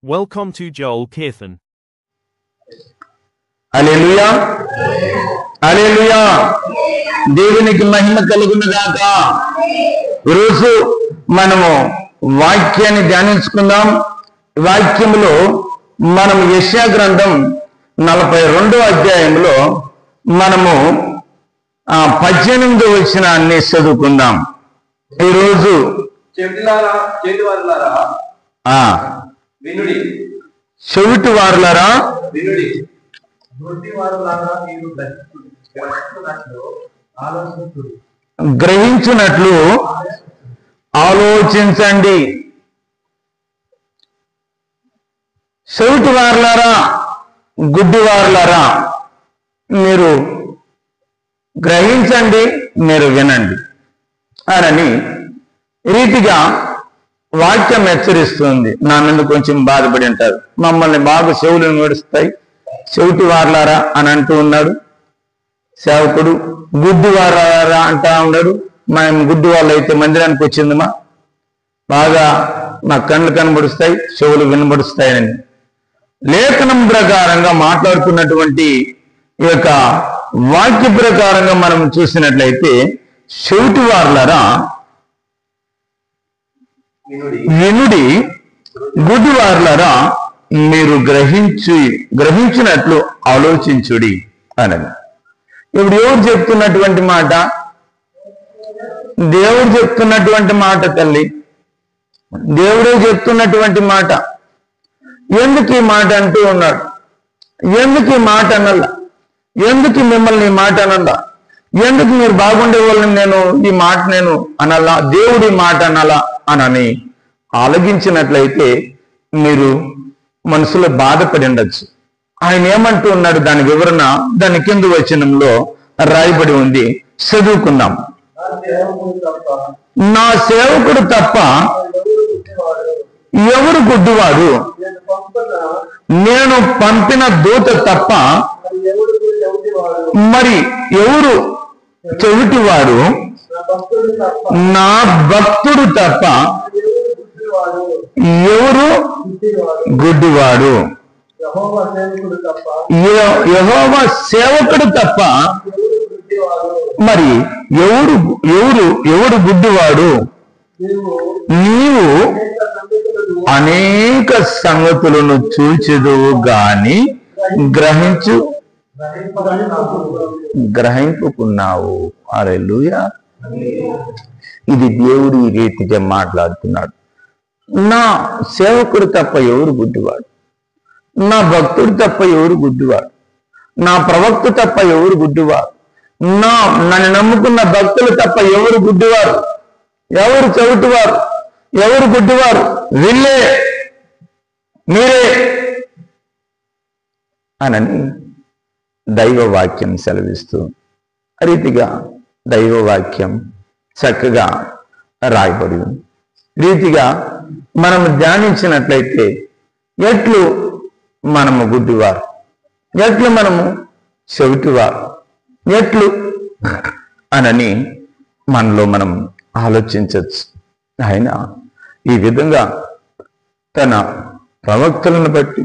Welcome to Joel Kirthan. హల్లెలూయా హల్లెలూయా దేవునికి మహిమ కలుగును గాక. ఈరోజు మనము వాక్యాన్ని ధ్యానించుకుందాం. వాక్యములో మనం యెషయా గ్రంథం 42వ అధ్యాయంలో మనము 18వ వచనాన్ని చదువుకుందాం. ఈరోజు చెవిటి వారులారా వినుడి, గ్రహించినట్లు ఆలోచించండి. చెవిటి వారులారా గుడ్డి వారులారా మీరు గ్రహించండి, మీరు వినండి అని రీతిగా వాక్యం హెచ్చరిస్తుంది. నా నుండి కొంచెం బాధపడి ఉంటారు, మమ్మల్ని బాగా చెవులను నడుస్తాయి, చెవిటి వారులారా అని అంటూ ఉన్నాడు సేవకుడు. గుడ్డి వారులారా అంటా ఉన్నాడు. మేము గుడ్డి వాళ్ళు అయితే మందిరానికి వచ్చిందమ్మా, బాగా మా కళ్ళు కనబడుస్తాయి, చెవులు వినబడుస్తాయని లేఖనం ప్రకారంగా మాట్లాడుతున్నటువంటి ఈ యొక్క వాక్య ప్రకారంగా మనం చూసినట్లయితే, చెవిటి వారులారా వినుడి, గుడ్డి వారులారా మీరు గ్రహించినట్లు ఆలోచించుడి అని. ఇప్పుడు ఎవరు చెప్తున్నటువంటి మాట? దేవుడు చెప్తున్నటువంటి మాట తల్లి, దేవుడే చెప్తున్నటువంటి మాట. ఎందుకు ఈ మాట అంటూ ఉన్నాడు? ఎందుకు ఈ మాట అనల్లా? ఎందుకు మిమ్మల్ని ఈ మాట అనల్లా? ఎందుకు మీరు బాగుండే వాళ్ళని నేను ఈ మాట నేను అనల్లా, దేవుడి మాట అనలా అని ఆలోచించినట్లయితే మీరు మనసులో బాధపడి ఉండొచ్చు. ఆయన ఏమంటూ ఉన్నాడు? దాని వివరణ దాని కింద వచనంలో రాయబడి ఉంది, చదువుకుందాం. నా సేవకుడు తప్ప ఎవరు గుడ్డివాడు? నేను పంపిన దూత తప్ప మరి ఎవరు చెవిటివాడు? నా భక్తుడు తప్ప ఎవరు గుడ్డివాడు? యెహోవా సేవకుడు తప్ప మరి ఎవరు గుడ్డివాడు? నీవు అనేక సంగతులను చూచెదువు గాని గ్రహింపుకున్నావు. హల్లెలూయా. ఇది దేవుడు ఈ రీతిగా మాట్లాడుతున్నాడు. నా సేవకుడు తప్ప ఎవరు గుడ్డివాడు? నా భక్తుడు తప్ప ఎవరు గుడ్డివాడు? నా ప్రవక్త తప్ప ఎవరు గుడ్డివాడు? నన్ను నమ్ముకున్న భక్తులు తప్ప ఎవరు గుడ్డివారు? ఎవరు చెవిటివారు? ఎవరు గుడ్డివారు? వీళ్ళే, మీరే అని దైవ వాక్యం సెలవిస్తూ రీతిగా దైవ వాక్యం చక్కగా రాయబడి ఉంది. రీతిగా మనము ధ్యానించినట్లయితే ఎట్లు మనము గుడ్డివారు, ఎట్లు మనము చెవిటివారు, ఎట్లు అని మనలో మనం ఆలోచించవచ్చు. ఆయన ఈ విధంగా తన ప్రవక్తలను బట్టి,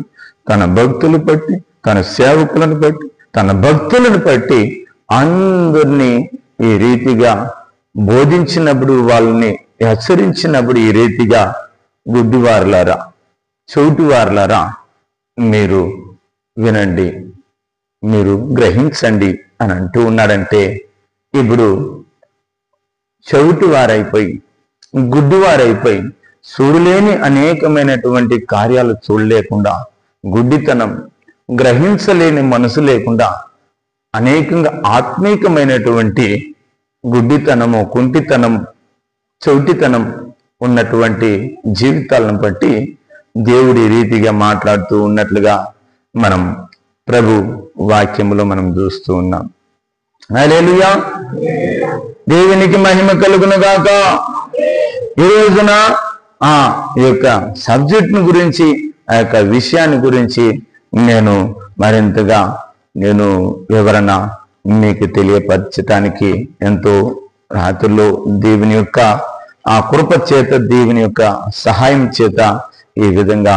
తన భక్తులను బట్టి, తన సేవకులను బట్టి, తన భక్తులను బట్టి అందరినీ ఈ రీతిగా బోధించినప్పుడు, వాళ్ళని హెచ్చరించినప్పుడు ఈ రీతిగా గుడ్డివారులారా చెవిటివారులారా మీరు వినండి, మీరు గ్రహించండి అని అంటూ ఉన్నాడంటే, ఇప్పుడు చెవిటివారైపోయి గుడ్డివారైపోయి చూడలేని అనేకమైనటువంటి కార్యాలు చూడలేకుండా, గుడ్డితనం, గ్రహించలేని మనసు లేకుండా అనేకంగా ఆత్మీకమైనటువంటి గుడ్డితనము, కుంటితనం, చెవిటితనం ఉన్నటువంటి జీవితాలను బట్టి దేవుడి రీతిగా మాట్లాడుతూ ఉన్నట్లుగా మనం ప్రభు వాక్యములో మనం చూస్తూ ఉన్నాం. హల్లెలూయా. దేవునికి మహిమ కలుగును గాక. ఈ రోజున ఈ యొక్క సబ్జెక్ట్ను గురించి, ఆ యొక్క విషయాన్ని గురించి నేను మరింతగా వివరణ మీకు తెలియపరచటానికి ఎంతో రాత్రిలో దేవుని యొక్క ఆ కృప చేత, దేవుని యొక్క సహాయం చేత ఈ విధంగా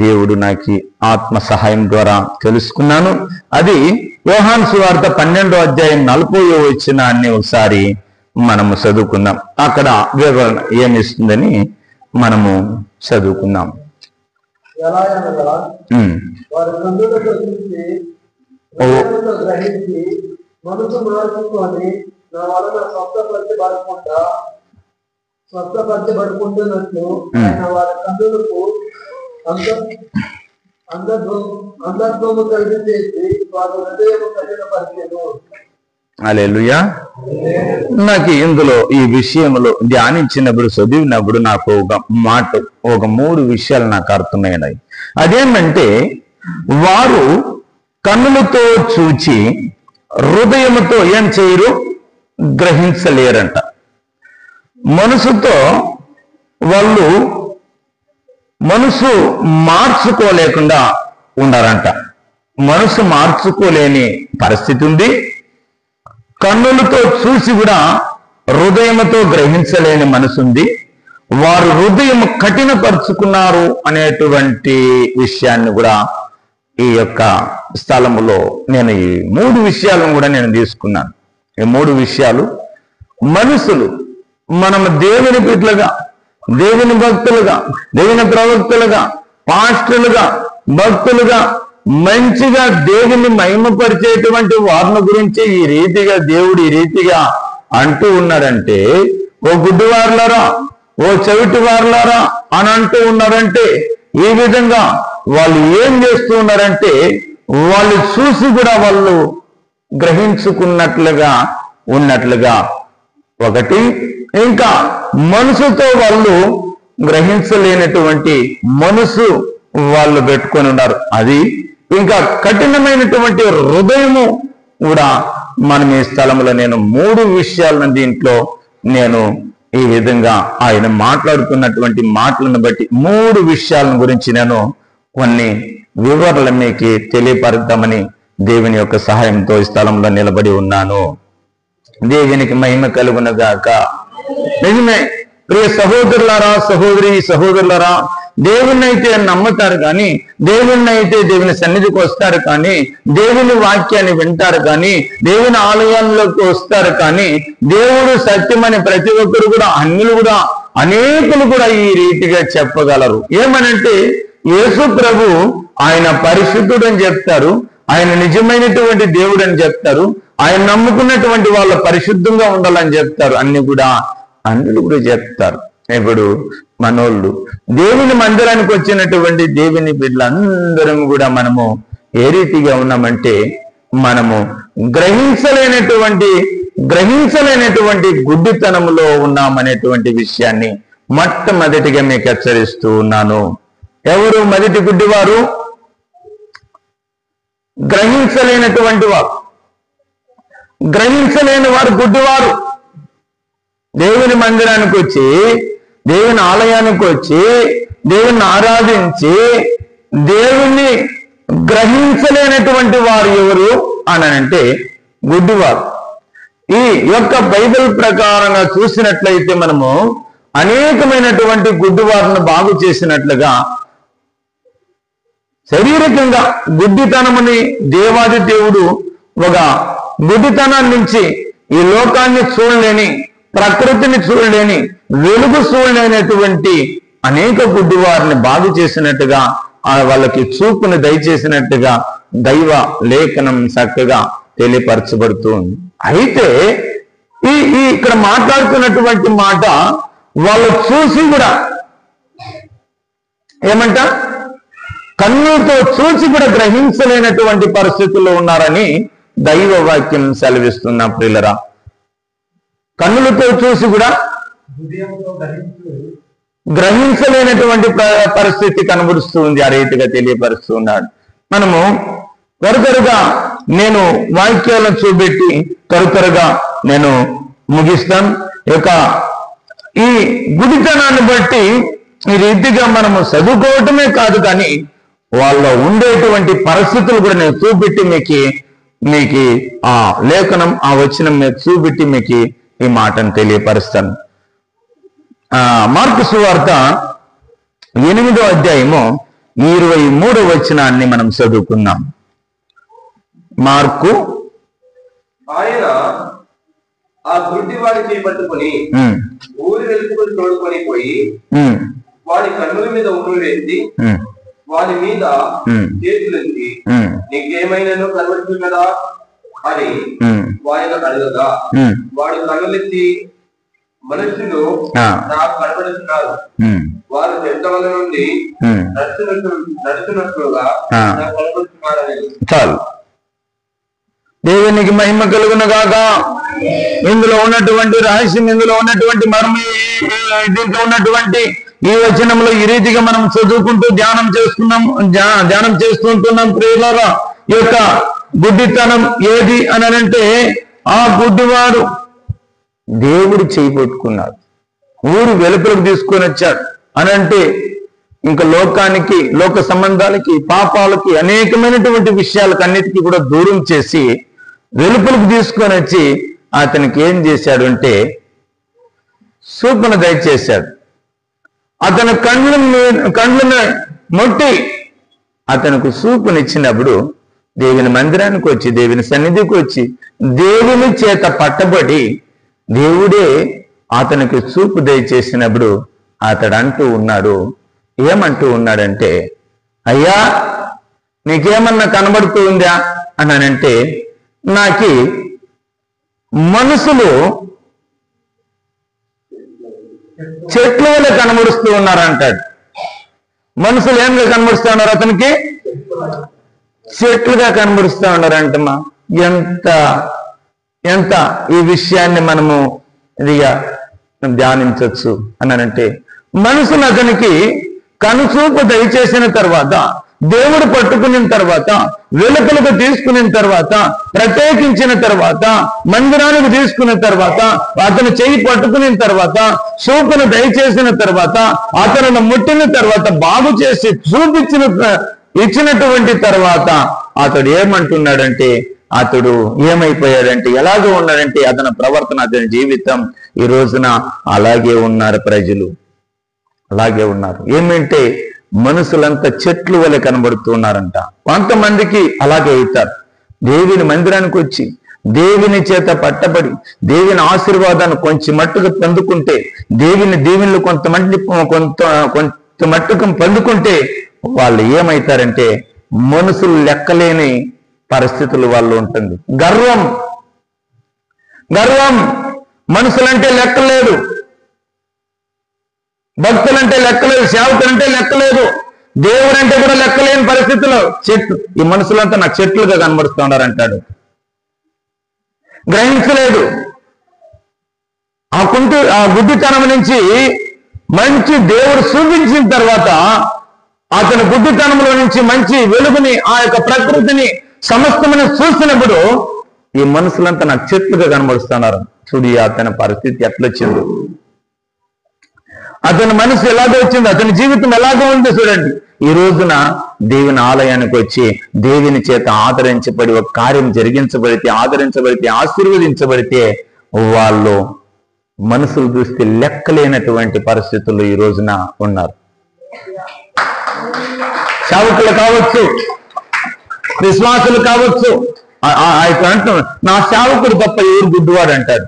దేవుడు నాకు ఆత్మ సహాయం ద్వారా తెలుసుకున్నాను. అది యోహాను సువార్త 12వ అధ్యాయం 40వ వచనాన్ని ఒకసారి మనము చదువుకుందాం. అక్కడ వివరణ ఏమిస్తుందని మనము చదువుకుందాం. మనసు మార్చుకొని నా వలన స్వస్థపరచబడుకుంటున్నట్లు ఆయన వారి కన్నులకు అంధత్వము కలిగి చేసి వారి హృదయం కఠినపరిచెను. హల్లెలూయా. నాకు ఇందులో ఈ విషయంలో ధ్యానించినప్పుడు చదివినప్పుడు నాకు ఒక 3 విషయాలు నాకు అర్థమైనాయి. అదేమంటే వారు కన్నులతో చూచి హృదయముతో ఏం చేయరు, గ్రహించలేరంట. మనసుతో వాళ్ళు మనసు మార్చుకోలేకుండా ఉన్నారంట. మనసు మార్చుకోలేని పరిస్థితి ఉంది. కన్నులతో చూసి కూడా హృదయముతో గ్రహించలేని మనసు ఉంది. వారు హృదయం కఠినపరుచుకున్నారు అనేటువంటి విషయాన్ని కూడా ఈ యొక్క స్థలములో నేను ఈ 3 విషయాలను కూడా నేను తీసుకున్నాను. ఈ 3 విషయాలు మనుషులు మనము దేవుని బిడ్డలుగా, దేవుని భక్తులుగా, దేవుని ప్రవక్తలుగా, పాస్టర్లుగా, భక్తులుగా మంచిగా దేవుని మహిమపరిచేటువంటి వారిని గురించి ఈ రీతిగా దేవుడు ఈ రీతిగా అంటూ ఉన్నారంటే, ఓ గుడ్డివారులారా, ఓ చెవిటి వారులారా అని అంటూ ఉన్నారంటే, ఈ విధంగా వాళ్ళు ఏం చేస్తూ ఉన్నారంటే వాళ్ళు చూసి కూడా వాళ్ళు గ్రహించుకున్నట్లుగా ఉన్నట్లుగా ఒకటి. ఇంకా మనసుతో వాళ్ళు గ్రహించలేనటువంటి మనసు వాళ్ళు పెట్టుకొని ఉన్నారు. అది ఇంకా కఠినమైనటువంటి హృదయము కూడా మనం ఈ స్థలంలో నేను 3 విషయాలను దీంట్లో నేను ఈ విధంగా ఆయన మాట్లాడుతున్నటువంటి మాటలను బట్టి 3 విషయాలను గురించి నేను కొన్ని వివరాలు మీకు తెలియపరుద్దామని దేవుని యొక్క సహాయంతో ఈ స్థలంలో నిలబడి ఉన్నాను. దేవునికి మహిమ కలుగునగాక. నిజమే ప్రియ సహోదరులారా, సహోదరులారా, దేవుణ్ణి అయితే నమ్ముతారు కానీ, దేవుణ్ణి అయితే దేవుని సన్నిధికి వస్తారు కానీ, దేవుని వాక్యాన్ని వింటారు కానీ, దేవుని ఆలయాల్లోకి వస్తారు కానీ, దేవుడు సత్యమని ప్రతి ఒక్కరు కూడా, అన్యులు కూడా, అనేకులు కూడా ఈ రీతిగా చెప్పగలరు. ఏమనంటే యేసు ప్రభు ఆయన పరిశుద్ధుడు అని చెప్తారు, ఆయన నిజమైనటువంటి దేవుడు అని చెప్తారు, ఆయన నమ్ముకున్నటువంటి వాళ్ళ పరిశుద్ధంగా ఉండాలని చెప్తారు. అన్ని కూడా అన్యులు కూడా చెప్తారు. ఇప్పుడు మనోళ్ళు దేవుని మందిరానికి వచ్చినటువంటి దేవుని బిడ్డలందరం కూడా మనము ఏ రీతిగా ఉన్నామంటే, మనము గ్రహించలేనటువంటి గుడ్డితనంలో ఉన్నామనేటువంటి విషయాన్ని మొట్టమొదటిగా మీకు హెచ్చరిస్తూ ఉన్నాను. ఎవరు మొదటి గుడ్డివారు? గ్రహించలేనటువంటి వారు. గ్రహించలేని వారు గుడ్డివారు. దేవుని మందిరానికి వచ్చి, దేవుని ఆలయానికి వచ్చి, దేవుని ఆరాధించి, దేవుణ్ణి గ్రహించలేనటువంటి వారు ఎవరు అనంటే గుడ్డివారు. ఈ యొక్క బైబిల్ ప్రకారంగా చూసినట్లయితే మనము అనేకమైనటువంటి గుడ్డివారిని బాగు చేసినట్లుగా శారీరకంగా గుడ్డితనముని దేవాది దేవుడు ఒక గుడ్డితనాన్ని నుంచి ఈ లోకాన్ని చూడలేని, ప్రకృతిని చూడలేని, వెలుగు చూడలేనటువంటి అనేక గుడ్డివారిని బాగు చేసినట్టుగా, వాళ్ళకి చూపుని దయచేసినట్టుగా దైవ లేఖనం చక్కగా తెలియపరచబడుతుంది. అయితే ఈ ఇక్కడ మాట్లాడుతున్నటువంటి మాట వాళ్ళు చూసి కూడా ఏమంట, కన్నుతో చూసి కూడా గ్రహించలేనటువంటి పరిస్థితుల్లో ఉన్నారని దైవ వాక్యం సెలవిస్తున్నా. ప్రియులరా, కన్నులతో చూసి కూడా గ్రహించలేనటువంటి పరిస్థితి కనబడుస్తూ ఉంది. ఆ రీతిగా తెలియపరుస్తూ ఉన్నాడు. మనము త్వరగా నేను వాక్యాలను చూపెట్టి త్వరగా నేను ముగిస్తాను. ఈ గుడితనాన్ని బట్టి ఈ రీతిగా మనము చదువుకోవటమే కాదు కానీ వాళ్ళలో ఉండేటువంటి పరిస్థితులు కూడా నేను చూపెట్టి మీకు ఆ లేఖనం, ఆ వచనం మీద చూపెట్టి మీకు ఈ మాటను తెలియపరుస్తాను. మార్కు సువార్త 8వ అధ్యాయము 23వ వచనాన్ని మనం చదువుకుందాం. మార్కు. ఆయన ఆ గుడ్డివాడి చేపట్టుకుని ఊరి వెలుపుకొని తోడుకొని పోయి వాడి కన్నుల మీద ఉమ్ములు వేసి వాడి మీద చేతులెత్తి నీకేమైనా కనబడుతున్నదా అని వాడిని అడగగా వాడు కన్నులెత్తి మనుషులు నాకు కనబడుతున్నారు, వారు చెట్ల వల్ల నుండి నడుచున్నట్లుగా నాకు కనబడుతున్నారని. చాలు. దేవునికి మహిమ కలుగును గాక. ఇందులో ఉన్నటువంటి రహస్యం, ఇందులో ఉన్నటువంటి మర్మ, దీంట్లో ఉన్నటువంటి ఈ వచనంలో ఈ రీతిగా మనం చదువుకుంటూ ధ్యానం చేస్తుంటున్నాం. ప్రియులారా, ఈ యొక్క గుడ్డితనం ఏది అని అంటే, ఆ గుడ్డివాడు దేవుడు చేయబట్టుకున్నాడు, ఊరు వెలుపలకు తీసుకొని వచ్చాడు అని అంటే, ఇంకా లోకానికి, లోక సంబంధాలకి, పాపాలకి, అనేకమైనటువంటి విషయాలకు అన్నిటికీ కూడా దూరం చేసి వెలుపలకు తీసుకొని వచ్చి అతనికి ఏం చేశాడు అంటే సూపును దయచేశాడు. అతని కండ్లను మొట్టి అతనికి సూపునిచ్చినప్పుడు దేవుని మందిరానికి వచ్చి, దేవుని సన్నిధికి వచ్చి, దేవుని చేత పట్టబడి దేవుడే అతనికి చూపు దయచేసినప్పుడు అతడు ఏమంటూ ఉన్నాడంటే, అయ్యా నీకేమన్నా కనబడుతూ ఉందా అని అంటే, నాకు మనుషులు చెట్ల వల్ల కనబడుస్తూ ఉన్నారంటాడు. మనుషులు ఏమిగా కనబడుస్తూ ఉన్నారు? అతనికి చెట్లుగా కనబడుస్తూ ఉన్నారంటమ్మా. ఎంత ఈ విషయాన్ని మనము ఇదిగా ధ్యానించవచ్చు అన్నానంటే, మనుషులు అతనికి కనుచూపు దయచేసిన తర్వాత, దేవుడు పట్టుకున్న తర్వాత, వెలుపలకు తీసుకున్న తర్వాత, ప్రత్యేకించిన తర్వాత, మందిరానికి తీసుకున్న తర్వాత, అతను చెయ్యి పట్టుకున్న తర్వాత, చూపును దయచేసిన తర్వాత, అతను ముట్టిన తర్వాత, బాగు చేసి ఇచ్చినటువంటి తర్వాత అతడు ఏమంటున్నాడంటే, అతడు ఏమైపోయాడంటే, ఎలాగో ఉన్నాడంటే, అతని ప్రవర్తన, అతని జీవితం ఈ రోజున అలాగే ఉన్నారు. ప్రజలు అలాగే ఉన్నారు. ఏమంటే మనుషులంతా చెట్లు వలె కనబడుతూ ఉన్నారంట. కొంతమందికి అలాగే అవుతారు. దేవుని మందిరానికి వచ్చి దేవుని చేత పట్టబడి దేవుని ఆశీర్వాదాన్ని కొంచెం మట్టుకు పొందుకుంటే, దేవుని దీవెనలు కొంత మట్టుకు పొందుకుంటే వాళ్ళు ఏమవుతారంటే మనుషులు లెక్కలేని పరిస్థితులు వాళ్ళు ఉంటుంది. గర్వం మనుషులంటే లెక్కలేదు, భక్తులంటే లెక్కలేదు, సేవకులంటే లెక్కలేదు, దేవుడంటే కూడా లెక్కలేని పరిస్థితుల్లో ఈ మనుషులంతా నాకు చెట్లుగా కనబడుతూ ఉన్నారంటాడు. గ్రహించలేదు. ఆ గుడ్డితనం నుంచి మంచి దేవుడు చూపించిన తర్వాత, అతని గుడ్డితనంలో నుంచి మంచి వెలుగుని, ఆ యొక్క ప్రకృతిని సమస్తమని చూసినప్పుడు ఈ మనుషులంతా నాకు చెట్లుగా కనబడుతున్నారు. చూడు అతని పరిస్థితి ఎట్లొచ్చింది, అతని మనసు ఎలాగో వచ్చింది, అతని జీవితం ఎలాగో ఉంది. చూడండి, ఈ రోజున దేవుని ఆలయానికి వచ్చి దేవుని చేత ఆదరించబడి ఒక కార్యం ఆదరించబడితే ఆశీర్వదించబడితే వాళ్ళు మనసులు చూస్తే లెక్కలేనటువంటి పరిస్థితుల్లో ఈ రోజున ఉన్నారు. సేవకులు కావచ్చు, విశ్వాసులు కావచ్చు. అంటున్నారు, నా సేవకుడు తప్ప ఎవరు గుడ్డివాడు అంటారు,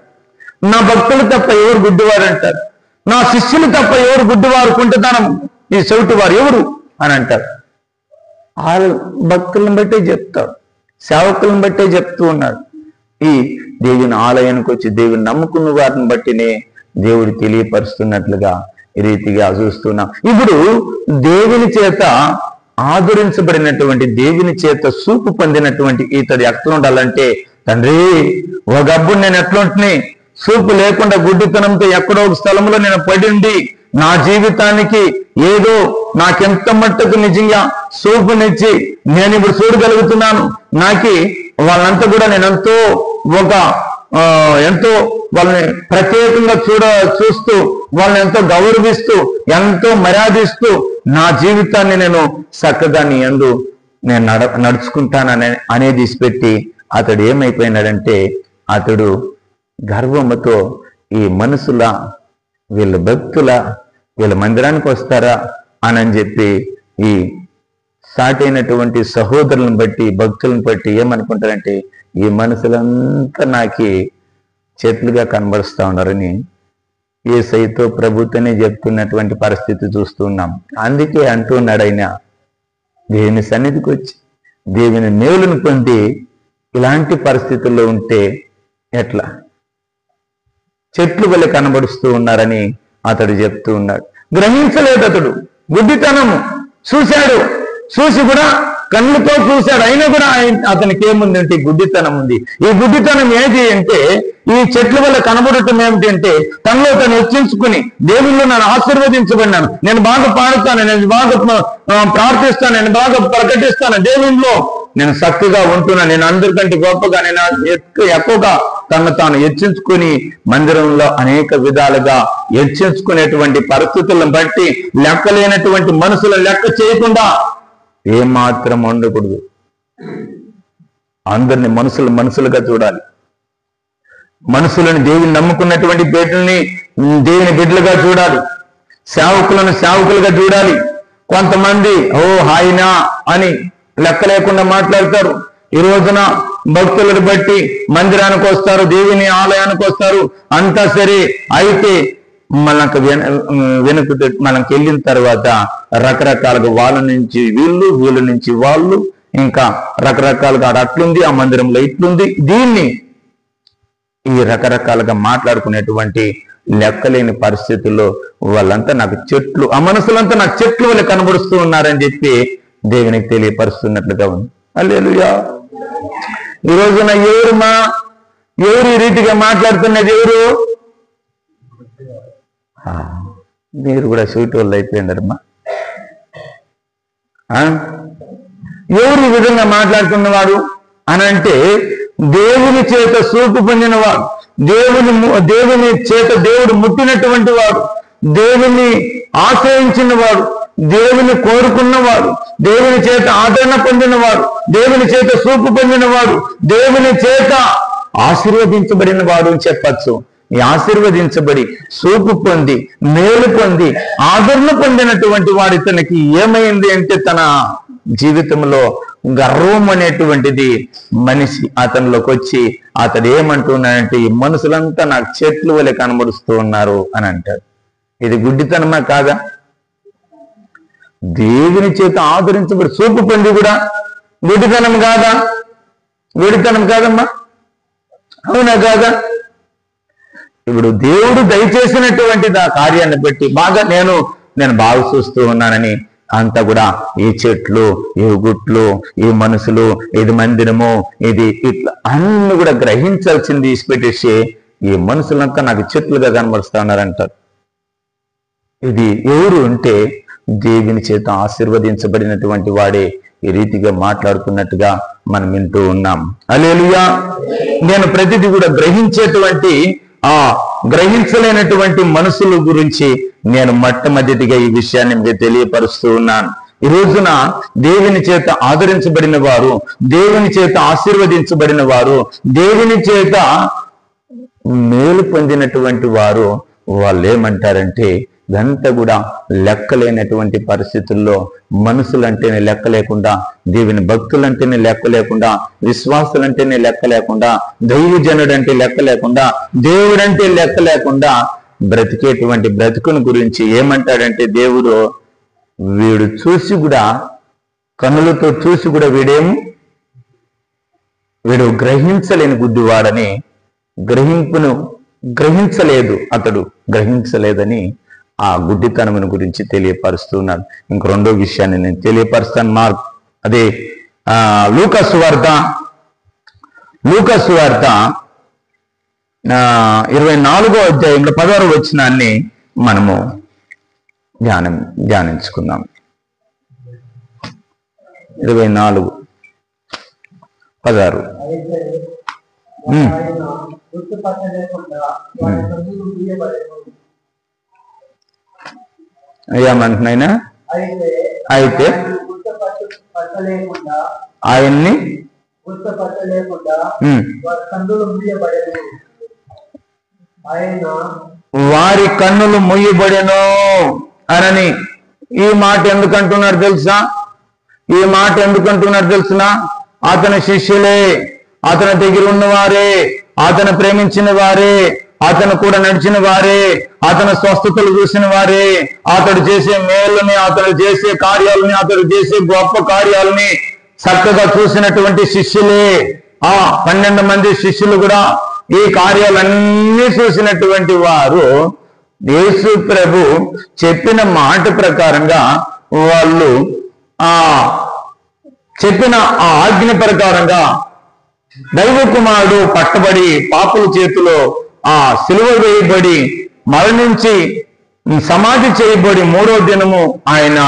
నా భక్తులు తప్ప ఎవరు గుడ్డివాడు అంటారు, నా శిష్యులు తప్ప ఎవరు గుడ్డివారు, కుంటతనం ఈ చెవిటి వారు ఎవరు అని అంటారు. ఆ భక్తులను బట్టే చెప్తాడు, సేవకులను బట్టే చెప్తూ ఉన్నాడు. ఈ దేవుని ఆలయానికి వచ్చి దేవుని నమ్ముకున్న వారిని బట్టినే దేవుడు తెలియపరుస్తున్నట్లుగా ఈ రీతిగా చూస్తున్నాం. ఇప్పుడు దేవుని చేత ఆదరించబడినటువంటి, దేవుని చేత చూపు పొందినటువంటి ఇతడు ఎట్లా ఉండాలంటే, తండ్రి ఒకప్పుడు నేను ఎట్లుంటుని చూపు లేకుండా గుడ్డితనంతో ఎక్కడో ఒక స్థలంలో నేను పడిండి నా జీవితానికి ఏదో నాకెంత మట్టుకు నిజంగా చూపునిచ్చి నేను ఇప్పుడు చూడగలుగుతున్నాను. నాకు వాళ్ళంతా కూడా నేను ఎంతో వాళ్ళని ప్రత్యేకంగా చూస్తూ వాళ్ళని ఎంతో గౌరవిస్తూ ఎంతో మర్యాదిస్తూ నా జీవితాన్ని నేను చక్కగా నేను నడుచుకుంటానని అనేది ఇసిపెట్టి అతడు ఏమైపోయినాడంటే, అతడు గర్వముతో ఈ మనుషుల, వీళ్ళ భక్తుల, వీళ్ళ మందిరానికి వస్తారా అని చెప్పి ఈ సాటైనటువంటి సహోదరులను బట్టి, భక్తులను బట్టి ఏమనుకుంటారంటే ఈ మనుషులంతా నాకి చెట్లుగా కనబరుస్తా ఉన్నారని యేసయ్యతో ప్రభుత్వనే చెప్తున్నటువంటి పరిస్థితి చూస్తున్నాం. అందుకే అంటున్నాడు ఆయన, దేవుని సన్నిధికి వచ్చి దేవుని మేలును పొంది ఇలాంటి పరిస్థితుల్లో ఉంటే ఎట్లా? చెట్లు వల్ల కనబడుస్తూ ఉన్నారని అతడు చెప్తూ ఉన్నాడు. గ్రహించలేదు అతడు, గుడ్డితనము చూశాడు, చూసి కూడా కళ్ళతో చూశాడు, అయినా కూడా అతనికి ఏముందంటే గుడ్డితనం ఉంది. ఈ గుడ్డితనం ఏది అంటే ఈ చెట్ల వల్ల కనబడటం ఏమిటంటే తనలో తను హెచ్చించుకుని దేవుళ్ళు నన్ను ఆశీర్వదించబడినాను, నేను బాగా పాడుతాను, నేను బాగా ప్రార్థిస్తాను, నేను బాగా ప్రకటిస్తాను, దేవుళ్ళో నేను చక్కగా ఉంటున్నాను, నేను అందరికంటే గొప్పగా, నేను ఎక్కువగా తను తాను హెచ్చించుకుని మందిరంలో అనేక విధాలుగా హెచ్చించుకునేటువంటి పరిస్థితులను బట్టి లెక్కలేనటువంటి మనుషులను లెక్క చేయకుండా ఏమాత్రం ఉండకూడదు. అందరిని మనుషులుగా చూడాలి. మనుషులను దేవుని నమ్ముకున్నటువంటి బిడ్డల్ని దేవుని బిడ్డలుగా చూడాలి. సేవకులను సేవకులుగా చూడాలి. కొంతమంది ఓ హాయినా అని లెక్క లేకుండా మాట్లాడతారు. ఈ రోజున భక్తులను బట్టి మందిరానికి వస్తారు, దేవుని ఆలయానికి వస్తారు, అంతా సరే. అయితే మనకు మనకి వెళ్ళిన తర్వాత రకరకాలుగా వాళ్ళ నుంచి వీళ్ళు, వీళ్ళ నుంచి వాళ్ళు, ఇంకా రకరకాలుగా అట్లుంది, ఆ మందిరంలో ఇట్లుంది, దీన్ని ఈ రకరకాలుగా మాట్లాడుకునేటువంటి లెక్కలేని పరిస్థితుల్లో వాళ్ళంతా నాకు చెట్లు, ఆ మనసులంతా నాకు చెట్లు వల్ల కనబడుస్తూ ఉన్నారని చెప్పి దేవునికి తెలియపరుస్తున్నట్లుగా ఉంది. హల్లెలూయా. ఈ రోజున ఎవరు ఈ రీతిగా మాట్లాడుతున్నది? ఎవరు? మీరు కూడా సూటి వాళ్ళు అయిపోయిందమ్మా. ఎవరు ఈ విధంగా మాట్లాడుతున్నవాడు అని అంటే దేవుని చేత సూపు పొందినవాడు, దేవుని చేత దేవుడు ముట్టినటువంటి వాడు, దేవుని ఆశ్రయించిన వాడు, దేవుని కోరుకున్నవాడు, దేవుని చేత ఆదరణ పొందినవాడు, దేవుని చేత సూపు పొందినవాడు, దేవుని చేత ఆశీర్వదించబడిన వాడు అని చెప్పచ్చు. ఈ ఆశీర్వదించబడి సూపు పొంది మేలు పొంది ఆదరణ పొందినటువంటి వాడు ఇతనికి ఏమైంది అంటే తన జీవితంలో గర్వం అనేటువంటిది మనిషి అతనిలోకి వచ్చి అతడు ఏమంటున్నాడంటే ఈ మనుషులంతా నాకు చెట్లు వలె కనబడుస్తూ ఉన్నారు అని అంటాడు. ఇది గుడ్డితనమా కాదా? దేవుని చేత ఆదరించబడి సూపు పొంది కూడా గుడ్డితనం కాదా? గుడ్డితనం కాదమ్మా, అవునా కాదా? ఇప్పుడు దేవుడు దయచేసినటువంటి ఆ కార్యాన్ని బట్టి బాగా నేను బాగా చూస్తూ ఉన్నానని అంతా కూడా ఈ చెట్లు, ఈ గుట్లు, ఈ మనుషులు, ఇది మందిరము, ఇది ఇట్లా అన్ని కూడా గ్రహించాల్సింది ఇసిపెట్టేసి ఈ మనుషులంతా నాకు చెట్లుగా కనబరుస్తా ఉన్నారంటారు. ఇది ఎవరు అంటే దేవుని చేత ఆశీర్వదించబడినటువంటి వాడే ఈ రీతిగా మాట్లాడుతున్నట్టుగా మనం వింటూ ఉన్నాం. హల్లెలూయా. నేను ప్రతిదీ కూడా గ్రహించేటువంటి గ్రహించలేనటువంటి మనుషుల గురించి నేను మొట్టమొదటిగా ఈ విషయాన్ని మీకు తెలియపరుస్తూ ఉన్నాను. ఈ రోజున దేవుని చేత ఆదరించబడిన వారు, దేవుని చేత ఆశీర్వదించబడిన వారు, దేవుని చేత మేలు పొందినటువంటి వారు వాళ్ళు ఏమంటారంటే ఇదంతా కూడా లెక్కలేనటువంటి పరిస్థితుల్లో మనుషులంటేనే లెక్క లేకుండా, దేవుని భక్తులంటేనే లెక్క లేకుండా, విశ్వాసులంటేనే లెక్క లేకుండా, దైవజనుడు అంటే లెక్క లేకుండా, దేవుడంటే లెక్క లేకుండా బ్రతికేటువంటి బ్రతుకుని గురించి ఏమంటాడంటే దేవుడు వీడు చూసి కూడా కన్నులతో చూసి కూడా వీడు గ్రహించలేని గుడ్డివాడని గ్రహించలేదు, అతడు గ్రహించలేదని ఆ గుడ్డితనమును గురించి తెలియపరుస్తున్నాడు. ఇంక రెండో విషయాన్ని నేను తెలియపరుస్తాను. అదే లూకా సువార్త 24వ అధ్యాయంలో 16వ వచనాన్ని మనము ధ్యానించుకుందాం. 24:16 ఏమంటున్నాయినా? అయితే ఆయన్ని వారి కన్నులు మూయబడెను అనని ఈ మాట ఎందుకు అంటున్నారు తెలుసా? ఈ మాట ఎందుకు అంటున్నాడు తెలుసునా? అతని శిష్యులే, అతని దగ్గర ఉన్నవారే, అతను ప్రేమించిన వారే, అతను కూడా నడిచిన వారే, అతను స్వస్థతలు చూసిన వారే, అతడు చేసే మేలుని, అతడు చేసే కార్యాలని, అతడు చేసే గొప్ప కార్యాలని చక్కగా చూసినటువంటి శిష్యులే. 12 మంది శిష్యులు కూడా ఈ కార్యాలన్నీ చూసినటువంటి వారు యేసు ప్రభు చెప్పిన మాట ప్రకారంగా వాళ్ళు చెప్పిన ఆ ఆజ్ఞ ప్రకారంగా దైవ కుమారుడు పట్టబడి పాపుల చేతిలో సిలువ వేయబడి మరణించి సమాధి చేయబడి 3వ దినము ఆయన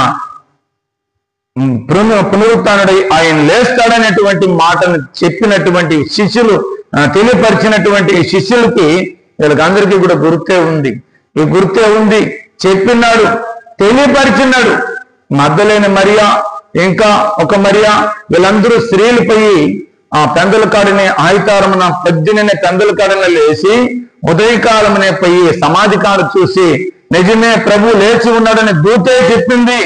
పునరుత్థానుడై ఆయన లేస్తాడనేటువంటి మాటను చెప్పినటువంటి శిష్యులు, తెలియపరిచినటువంటి శిష్యులకి వీళ్ళకందరికీ కూడా గుర్తే ఉంది. ఈ గుర్తే ఉంది, చెప్పినాడు, తెలియపరిచినాడు. మగ్దలేని మరియా, ఇంకా ఒక మరియా, వీళ్ళందరూ స్త్రీలు పోయి ఆ పెందల కాడని ఆయితారమున పొద్దునే పెందల కాడన లేచి ఉదయకాలమునే పోయి సమాధి కాడ చూసి నిజమే ప్రభు లేచి ఉన్నాడని దూతే చెప్పింది.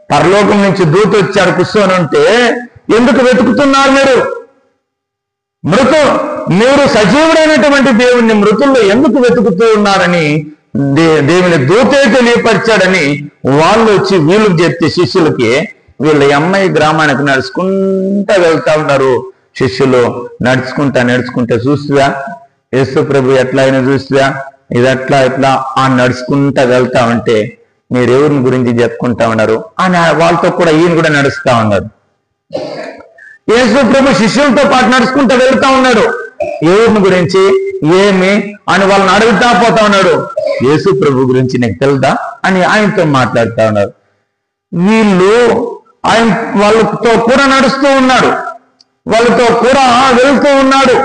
పరలోకం నుంచి దూత వచ్చాడు కూర్చొని ఉంటే, ఎందుకు వెతుకుతున్నారు మీరు సజీవుడైనటువంటి దేవుణ్ణి మృతుల్లో ఎందుకు వెతుకుతూ ఉన్నారని దేవుని దూతే తెలియపరిచాడని వాళ్ళు వచ్చి వీళ్ళకి చెప్తే శిష్యులకి, వీళ్ళ అమ్మాయి గ్రామానికి నడుచుకుంటా వెళ్తా ఉన్నారు. శిష్యులు నడుచుకుంటా చూస్తుగా యేసు ప్రభు ఎట్లా అయినా చూస్తుగా ఇది అట్లా ఇట్లా నడుచుకుంటా వెళ్తా ఉంటే మీరెవరిని గురించి చెప్పుకుంటా ఉన్నారు అని వాళ్ళతో కూడా ఈయన కూడా నడుస్తా ఉన్నారు. యేసు ప్రభు శిష్యులతో పాటు నడుచుకుంటూ వెళ్తా ఉన్నాడు. ఎవరిని గురించి ఏమి అని వాళ్ళని అడుగుతా పోతా ఉన్నాడు. యేసు ప్రభు గురించి నీకు తెలుదా అని ఆయనతో మాట్లాడుతా ఉన్నారు. వీళ్ళు వాళ్ళతో కూడా నడుస్తూ ఉన్నాడు, వాళ్ళతో కూడా వెళ్తూ ఉన్నాడు,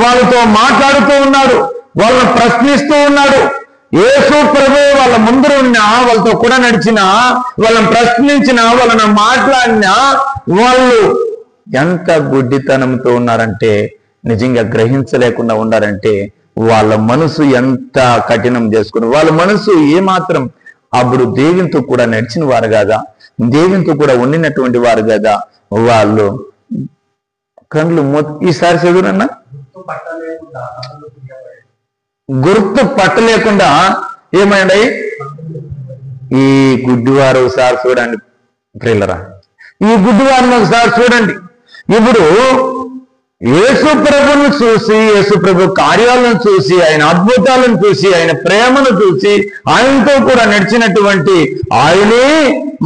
వాళ్ళతో మాట్లాడుతూ ఉన్నాడు, వాళ్ళని ప్రశ్నిస్తూ ఉన్నాడు. యేసు ప్రభు వాళ్ళ ముందు ఉన్నా, వాళ్ళతో కూడా నడిచినా, వాళ్ళని ప్రశ్నించినా, వాళ్ళని మాట్లాడినా వాళ్ళు ఎంత గుడ్డితనంతో ఉన్నారంటే, నిజంగా గ్రహించలేకుండా ఉన్నారంటే, వాళ్ళ మనసు ఎంత కఠినం చేసుకుని, వాళ్ళ మనసు ఏమాత్రం అప్పుడు దేవునితో కూడా నడిచిన వారు కదా, దేవునితో కూడా ఉండినటువంటి వారు కదా, వాళ్ళు కళ్ళు ఈసారి చదువునన్నా గుర్తు పట్టలేకుండా ఏమైంది. ఈ గుడ్డివారు ఒకసారి చూడండి ప్రియులరా, ఈ గుడ్డివారిని ఒకసారి చూడండి. ఇప్పుడు యేసు ప్రభువును చూసి, యేసు ప్రభు కార్యాలను చూసి, ఆయన అద్భుతాలను చూసి, ఆయన ప్రేమను చూసి, ఆయనతో కూడా నడిచినటువంటి ఆయనే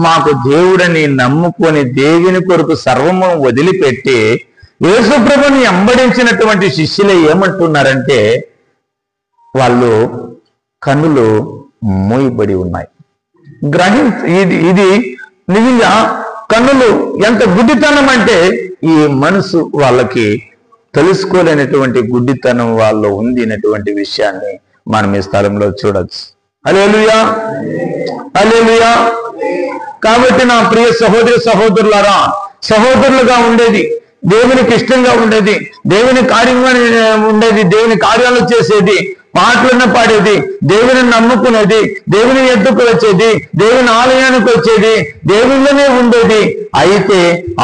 మాకు దేవుడని నమ్ముకొని దేవుని కొరకు సర్వము వదిలిపెట్టి యేసు ప్రభుని వెంబడించినటువంటి శిష్యులే ఏమంటున్నారంటే, వాళ్ళు కన్నులు మూయబడి ఉన్నాయి. ఇది నిజంగా కన్నులు ఎంత గుడ్డితనం అంటే, ఈ మనసు వాళ్ళకి తెలుసుకోలేనటువంటి గుడ్డితనం వాళ్ళు ఉంది అనేటువంటి విషయాన్ని మనం ఈ స్థలంలో చూడొచ్చు. హల్లెలూయా, హల్లెలూయా. కాబట్టి నా ప్రియ సహోదరులారా, సహోదరులుగా ఉండేది, దేవునికి ఇష్టంగా ఉండేది, దేవుని కార్యంగా ఉండేది, దేవుని కార్యాలు చేసేది, పాటలను పాడేది, దేవుని నమ్ముకునేది, దేవుని ఎద్దుకు వచ్చేది, దేవుని ఆలయానికి వచ్చేది, దేవుళ్ళనే ఉండేది. అయితే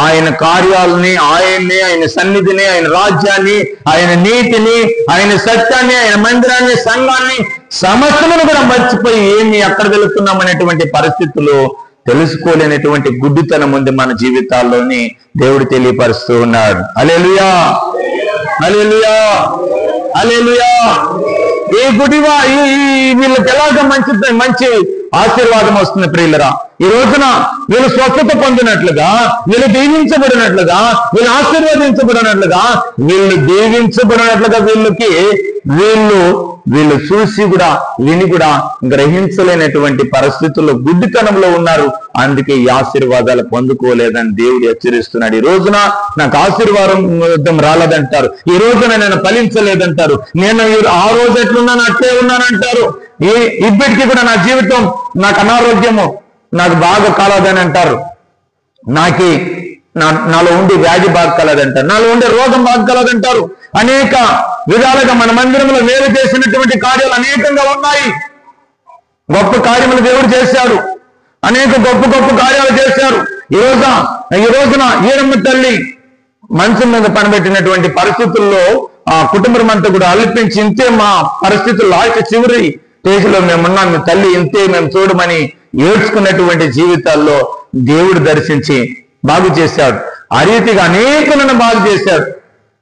ఆయన కార్యాలని, ఆయన్ని, ఆయన సన్నిధిని, ఆయన రాజ్యాన్ని, ఆయన నీతిని, ఆయన సత్యాన్ని, ఆయన మందిరాన్ని, సంఘాన్ని సమస్తమును కూడా మర్చిపోయి ఏమి ఎక్కడ వెళుతున్నాం అనేటువంటి పరిస్థితులు తెలుసుకోలేనటువంటి గుడ్డితనం ఉంది మన జీవితాల్లోని దేవుడు తెలియపరుస్తూ ఉన్నాడు. హల్లెలూయా, హల్లెలూయా, హల్లెలూయా. ఈ గుడివా వీళ్ళకి ఎలాగ మంచి ఆశీర్వాదం వస్తుంది ప్రియులరా. ఈ రోజున వీళ్ళు స్వస్థత పొందినట్లుగా, వీళ్ళు దీవించబడినట్లుగా, వీళ్ళు ఆశీర్వదించబడినట్లుగా, వీళ్ళు దీవించబడినట్లుగా వీళ్ళు చూసి కూడా విని కూడా గ్రహించలేనటువంటి పరిస్థితుల్లో గుడ్డితనంలో ఉన్నారు. అందుకే ఈ ఆశీర్వాదాలు పొందుకోలేదని దేవుడు హెచ్చరిస్తున్నాడు. ఈ రోజున నాకు ఆశీర్వాదం రాలేదంటారు, ఈ రోజున నేను ఫలించలేదంటారు, నేను ఆ రోజు ఎట్లున్నాను అట్లే ఉన్నానంటారు, ఇప్పటికీ కూడా నా జీవితం, నాకు అనారోగ్యము నాకు బాగా కాలేదని అంటారు, నాలో ఉండే వ్యాధి బాగా కలదంటారు, నాలో ఉండే రోగం బాగా కలదంటారు. అనేక విధాలుగా మన మందిరంలో మేలు చేసినటువంటి కార్యాలు అనేకంగా ఉన్నాయి. గొప్ప కార్యములు దేవుడు చేశాడు, అనేక గొప్ప కార్యాలు చేశారు. ఈ రోజు ఈ రోజున ఈరమ్మ తల్లి మంచం మీద పనిపెట్టినటువంటి పరిస్థితుల్లో ఆ కుటుంబం అంతా కూడా అల్పించి, ఇంతే మా పరిస్థితులు లాస్ట్ చివరి స్టేజ్లో మేమున్నాం, మీ తల్లి ఇంతే, మేము చూడమని ఏడ్చుకున్నటువంటి జీవితాల్లో దేవుడు దర్శించి బాగు చేశాడు. ఆ రీతిగా అనేకులను బాగు చేశాడు.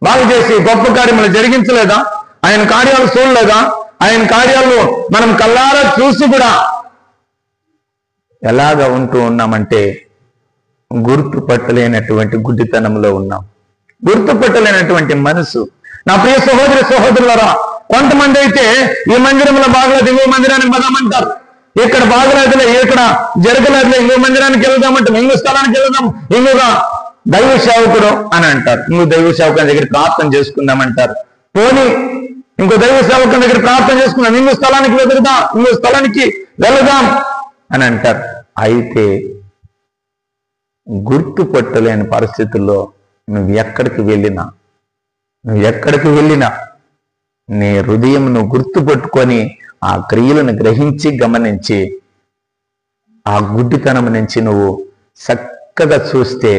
బాగు చేసి గొప్ప కార్యములు జరిగించలేదా? ఆయన కార్యాలు చూడలేదా? ఆయన కార్యాలు మనం కళ్ళారా చూసి కూడా ఎలాగా ఉంటూ ఉన్నామంటే గుర్తుపట్టలేనటువంటి గుడ్డితనంలో ఉన్నాం. గుర్తుపట్టలేనటువంటి మనసు. నా ప్రియ సహోదరి సహోదరులరా, కొంతమంది అయితే ఈ మందిరంలో బాగలేదు, ఇంకో మందిరానికి పదామంటారు. ఇక్కడ బాగలేదులే, ఇక్కడ జరగలేదులే, ఇంకో మందిరానికి వెళ్దామంటాం, ఇంకో స్థలానికి వెళ్దాం, ఇంకొక దైవ సేవకుడు అని అంటారు. ఇంకో దైవ సేవకుని దగ్గర ప్రార్థన చేసుకుందామంటారు. పోనీ ఇంకో దైవ సేవకుని దగ్గర ప్రార్థన చేసుకుందాం, ఇంకో స్థలానికి వెతుకుదాం, ఇంకో స్థలానికి వెళదాం అని అంటారు. అయితే గుర్తుపట్టలేని పరిస్థితుల్లో నువ్వు ఎక్కడికి వెళ్ళినా నీ హృదయం నువ్వు గుర్తుపట్టుకొని ఆ క్రియలను గ్రహించి గమనించి ఆ గుడ్డితనం నుంచి నువ్వు చక్కగా చూస్తే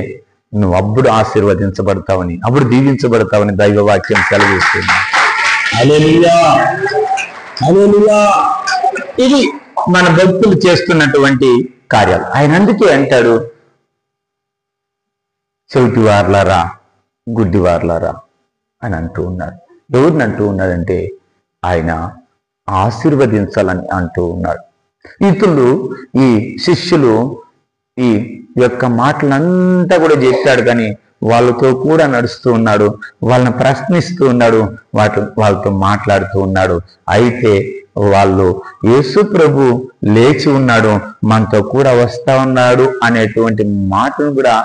నువ్వు అప్పుడు ఆశీర్వదించబడతావని, అప్పుడు దీవించబడతావని దైవవాక్యం సెలవిస్తుంది. హల్లెలూయా, హల్లెలూయా. ఇది మన భక్తులు చేస్తున్నటువంటి కార్యాలు. ఆయన అందుకే అంటాడు, చెవిటివార్లారా, గుడ్డివార్లారా అని అంటూ ఉన్నాడు. ఎవరిని అంటూ ఉన్నాడంటే ఆయన ఆశీర్వదించాలని అంటూ ఉన్నాడు. ఇతరులు, ఈ శిష్యులు ఈ యొక్క మాటలంతా కూడా చెప్పాడు, కానీ వాళ్ళతో కూడా నడుస్తూ ఉన్నాడు, వాళ్ళని ప్రశ్నిస్తూ ఉన్నాడు, వాళ్ళతో మాట్లాడుతూ ఉన్నాడు. అయితే వాళ్ళు యేసు ప్రభు లేచి ఉన్నాడు, మనతో కూడా వస్తా ఉన్నాడు అనేటువంటి మాటను కూడా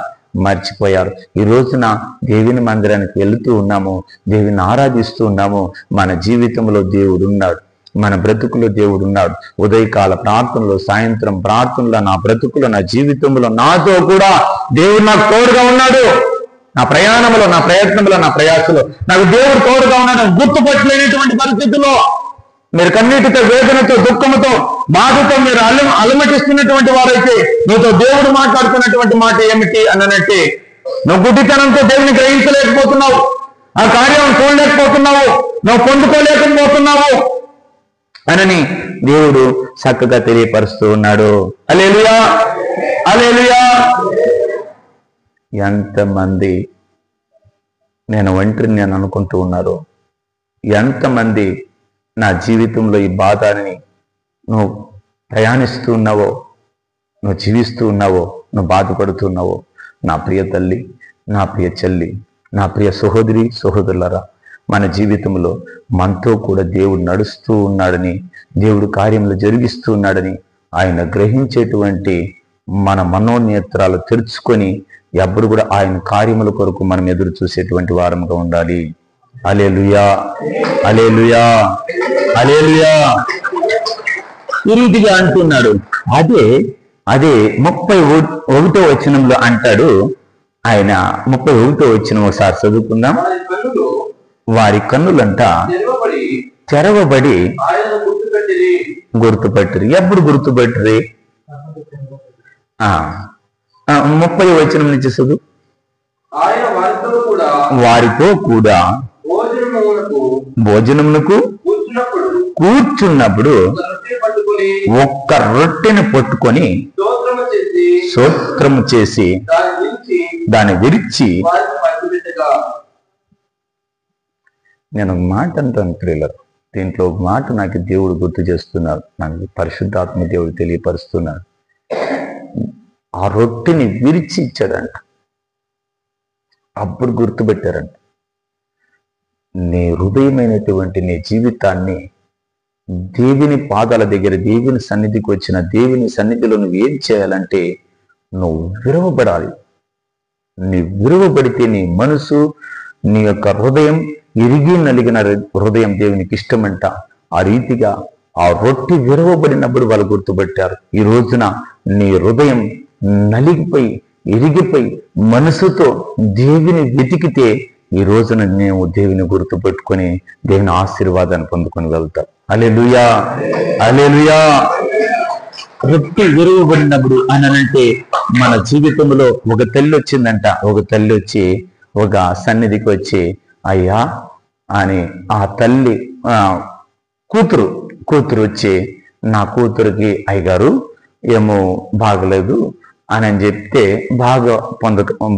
మర్చిపోయారు. ఈ రోజున దేవుని మందిరానికి వెళుతూ ఉన్నాము, దేవుని ఆరాధిస్తూ ఉన్నాము. మన జీవితంలో దేవుడు ఉన్నాడు, మన బ్రతుకులో దేవుడు ఉన్నాడు. ఉదయకాల ప్రార్థనలో, సాయంత్రం ప్రార్థనలో, నా బ్రతుకులో, నా జీవితంలో నాతో కూడా దేవుడు నాకు తోడుగా ఉన్నాడు. నా ప్రయాణంలో, నా ప్రయత్నంలో, నా ప్రయాసలో నాకు దేవుడు తోడుగా ఉన్నాడు. గుర్తుపట్టలేనటువంటి పరిస్థితుల్లో మీరు కన్నీటితో, వేదనతో, దుఃఖంతో, బాధతో మీరు అలమటిస్తున్నటువంటి వారైతే నీతో దేవుడు మాట్లాడుతున్నటువంటి మాట ఏమిటి అనంటే, నువ్వు గుడ్డితనంతో దేవుని గ్రహించలేకపోతున్నావు, ఆ కార్యం చూడలేకపోతున్నావు, నువ్వు పొందుకోలేకపోతున్నావు అనని దేవుడు చక్కగా తెలియపరుస్తూ ఉన్నాడు. హల్లెలూయా, హల్లెలూయా. ఎంతమంది నేను ఒంటరిని నేను అనుకుంటూ ఉన్నారు, ఎంతమంది నా జీవితంలో ఈ బాధని నువ్వు ప్రయాణిస్తూ ఉన్నావో, నువ్వు జీవిస్తూ ఉన్నావో, నువ్వు బాధపడుతున్నావో. నా ప్రియ తల్లి, నా ప్రియ చెల్లి, నా ప్రియ సహోదరి సహోదరులరా, మన జీవితంలో మనతో కూడా దేవుడు నడుస్తూ ఉన్నాడని, దేవుడు కార్యములు జరిగిస్తూ ఉన్నాడని ఆయన గ్రహించేటువంటి మన మనోనేత్రాలు తెరుచుకొని ఎప్పుడు కూడా ఆయన కార్యముల కొరకు మనం ఎదురు చూసేటువంటి వారముగా ఉండాలి. హల్లెలూయా, హల్లెలూయా, హల్లెలూయా. ఈ రీతిగా అంటున్నాడు. అదే 31వ వచనంలో అంటాడు ఆయన. 31వ వచనం ఒకసారి చదువుకుందాం. వారి కన్నులంట తెరవబడి గుర్తుపట్టిరి. ఎప్పుడు గుర్తుపట్టిరి? 30వ వచనం నుంచి చదువు. వారితో కూడా భోజనమునకు కూర్చున్నప్పుడు ఒక్క రొట్టెను పట్టుకొని స్తోత్రము చేసి దాన్ని విరిచి, నేను ఒక మాట అంటాను ప్రియులారా, దీంట్లో ఒక మాట నాకు దేవుడు గుర్తు చేస్తున్నాడు, నాకు పరిశుద్ధాత్మ దేవుడు తెలియపరుస్తున్నాడు. ఆ రొట్టెని విరిచి ఇచ్చాడంట. అప్పుడు గుర్తుపెట్టారంట. నీ హృదయమైనటువంటి నీ జీవితాన్ని దేవుని పాదాల దగ్గర, దేవుని సన్నిధికి వచ్చిన దేవుని సన్నిధిలో నువ్వు ఏం చేయాలంటే నువ్వు విరవబడాలి. నీ విరవబడితే నీ మనసు, నీ యొక్క హృదయం ఇరిగి నలిగిన హృదయం దేవునికి ఇష్టమంట. ఆ రీతిగా ఆ రొట్టె విరవబడినప్పుడు వాళ్ళు గుర్తుపెట్టారు. ఈ రోజున నీ హృదయం నలిగిపోయి, ఇరిగిపోయి మనసుతో దేవుని వెతికితే ఈ రోజున మేము దేవుని గుర్తుపెట్టుకొని దేవుని ఆశీర్వాదాన్ని పొందుకొని వెళ్తాం. హల్లెలూయా, హల్లెలూయా. రొట్టె విరువబడినప్పుడు అని అంటే మన జీవితంలో ఒక తల్లి వచ్చిందంట. ఒక తల్లి వచ్చి ఒక సన్నిధికి వచ్చి, అయ్యా అని ఆ తల్లి కూతురు వచ్చి, నా కూతురికి అయ్యగారు ఏమో బాగలేదు అని చెప్తే,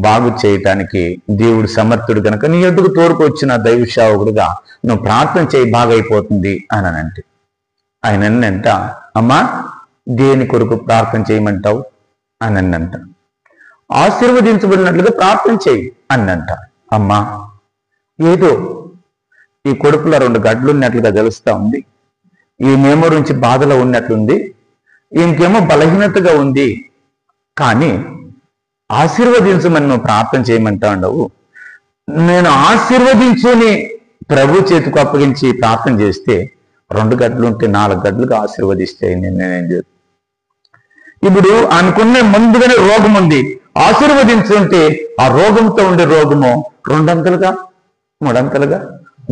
బాగు చేయటానికి దేవుడు సమర్థుడు కనుక నీ ఎదుగు తోడుకు వచ్చిన దైవ సేవకుడుగా నువ్వు ప్రార్థన చేయి, బాగైపోతుంది అని అంటే, ఆయన అంట, అమ్మా దేని కొరకు ప్రార్థన చేయమంటావు అని అంట. ఆశీర్వదించబడినట్లుగా ప్రార్థన చేయి అన్నంట. అమ్మా ఏదో ఈ కొడుకులో 2 గడ్డలు ఉన్నట్లుగా తెలుస్తా ఉంది, ఈమెమో నుంచి బాధలో ఉన్నట్లుంది, ఇంకేమో బలహీనతగా ఉంది, కానీ ఆశీర్వదించమని నువ్వు ప్రార్థన చేయమంటా ఉండవు. నేను ఆశీర్వదించుని ప్రభు చేతికి అప్పగించి ప్రార్థన చేస్తే 2 గడ్డలు ఉంటే 4 గడ్డలుగా ఆశీర్వదిస్తే నేనేం చేస్తాను? ఇప్పుడు అనుకునే ముందుగానే రోగం ఉంది, ఆశీర్వదించుంటే ఆ రోగంతో ఉండే రోగము 2 అంతలుగా 3 అంతలుగా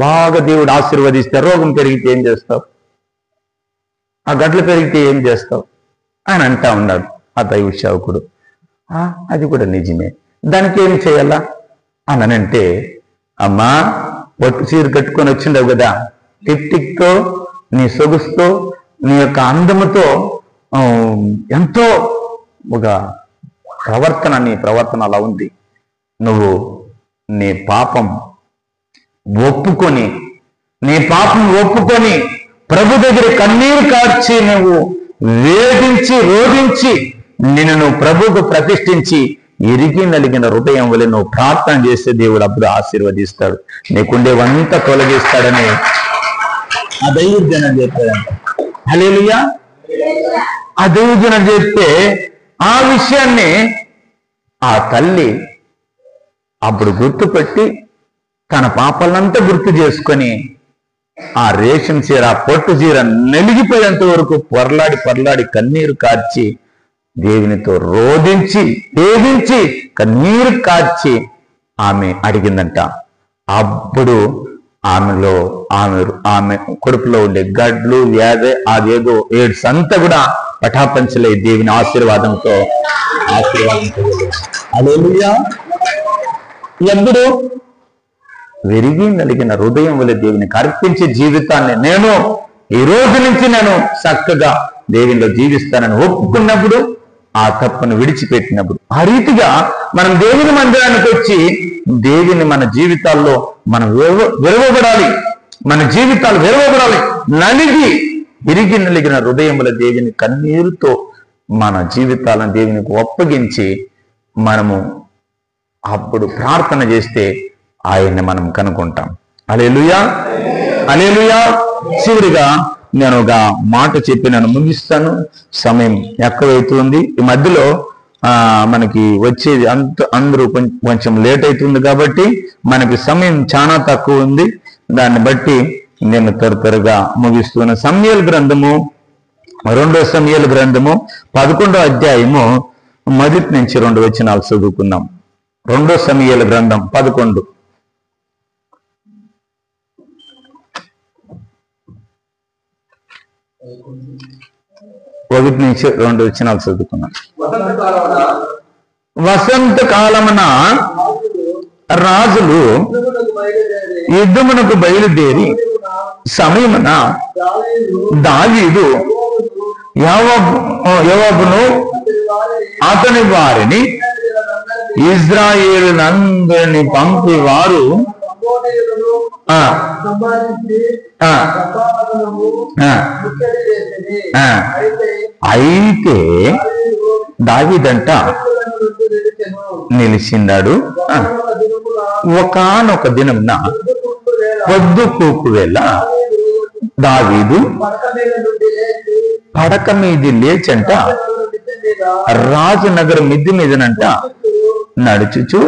బాగా దేవుడు ఆశీర్వదిస్తే రోగం పెరిగితే ఏం చేస్తావు? ఆ గడ్డలు పెరిగితే ఏం చేస్తావు అని అంటా ఉన్నాడు ఆ దైవ సేవకుడు. అది కూడా నిజమే, దానికి ఏం చేయాలా అని అంటే, అమ్మా పొట్టు చీర కట్టుకొని వచ్చిండవు కదా, టిక్తో నీ సొగుసుతో నీ యొక్క అందముతో ఎంతో ఒక నీ ప్రవర్తన అలా ఉంది. నువ్వు నీ పాపం ఒప్పుకొని ప్రభు దగ్గర కన్నీరు కార్చి నువ్వు వేధించి రోధించి నిన్ను నువ్వు ప్రభువుకు ప్రతిష్ఠించి ఇరిగి నలిగిన హృదయం వల్ల నువ్వు ప్రార్థన చేస్తే దేవుడు అప్పుడు ఆశీర్వదిస్తాడు, నీకుండేవంతా తొలగిస్తాడని ఆ దైవజనం చెప్పాడంట. హల్లెలూయా. ఆ దైవజనం చెప్తే ఆ విషయాన్ని ఆ తల్లి అప్పుడు గుర్తుపెట్టి తన పాపాలంతా గుర్తు చేసుకొని ఆ రేషన్ చీర, పొట్టు చీర నలిగిపోయేంత వరకు పొరలాడి కన్నీరు కార్చి దేవునితో రోధించి వేధించి కన్నీరు కార్చి ఆమె అడిగిందంట. అప్పుడు ఆమె కడుపులో ఉండే గడ్లు వ్యాధి అదేదో ఎయిడ్స్ అంతా కూడా పటాపంచలే దేవుని ఆశీర్వాదంతో హల్లెలూయా. ఎప్పుడు విరిగి నలిగిన హృదయం వల్ల దేవునికి అర్పించే జీవితాన్ని నేను ఈ రోజు నుంచి నేను చక్కగా దేవునిలో జీవిస్తానని ఒప్పుకున్నప్పుడు, ఆ తప్పును విడిచిపెట్టినప్పుడు, ఆ రీతిగా మనం దేవుని మందిరానికి వచ్చి దేవుని మన జీవితాల్లో మనం విరవబడాలి, మన జీవితాలు విరవబడాలి. విరిగి నలిగిన హృదయం వల్ల దేవుని కన్నీరుతో మన జీవితాలను దేవునికి ఒప్పగించి మనము అప్పుడు ప్రార్థన చేస్తే ఆయన్ని మనం కనుక్కుంటాం. హల్లెలూయా, హల్లెలూయా. చివరిగా నేను ఒక మాట చెప్పి నేను ముగిస్తాను, సమయం ఎక్కువైతుంది. ఈ మధ్యలో మనకి వచ్చేది అందరూ కొంచెం లేట్ అవుతుంది కాబట్టి మనకి సమయం చాలా తక్కువ ఉంది. దాన్ని బట్టి నేను త్వరగా ముగిస్తున్నాను. సమూయేలు గ్రంథము 2వ సమూయేలు గ్రంథము 11వ అధ్యాయము 1 నుంచి 2 వచనాలు చదువుకుందాం. 2వ సమూయేలు గ్రంథం 11 1 నుంచి 2 వచనాలు చదువుకున్నాం. వసంత కాలమున రాజులు యుద్ధమునకు బయలుదేరి సమయమున దావీదు యోవాబును అతని వారిని ఇశ్రాయేలునందరిని పంపి వారు అయితే దావీదంట నిలిచిందాడు. ఒకానొక దినమున పొద్దుకూకు వేళ దావీదు పడక మీది లేచంట రాజనగరం మిద్ది మీదనంట నడుచుచు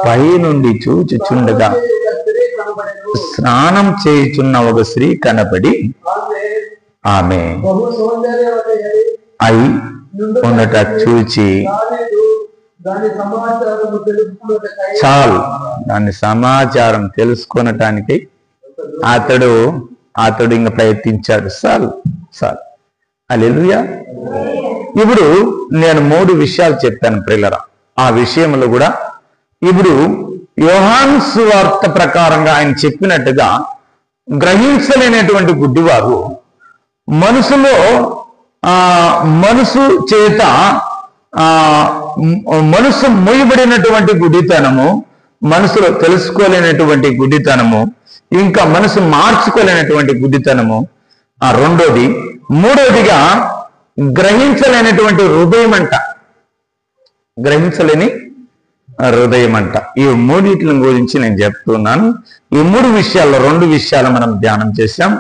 పై నుండి చూచుచుండగా స్నానం చేయుచున్న ఒక స్త్రీ కనపడి ఆమె అయి ఉన్నట చూచి దాని సమాచారం తెలుసుకొనటానికి అతడు ఇంకా ప్రయత్నించాడు. హల్లెలూయా. ఇప్పుడు నేను 3 విషయాలు చెప్పాను ప్రియులరా. ఆ విషయంలో కూడా ఇప్పుడు యోహాను సువార్త ప్రకారంగా ఆయన చెప్పినట్టుగా గ్రహించలేనటువంటి గుడ్డివారు మనసులో మనసు చేత మనసు మూయబడినటువంటి గుడ్డితనము, మనసులో తెలుసుకోలేనటువంటి గుడ్డితనము, ఇంకా మనసు మార్చుకోలేనటువంటి గుడ్డితనము రెండోది. మూడోదిగా గ్రహించలేనటువంటి హృదయం అంట, గ్రహించలేని హృదయం అంట. ఈ మూడిట్ల గురించి నేను చెప్తున్నాను. ఈ 3 విషయాల్లో 2 విషయాలు మనం ధ్యానం చేశాం.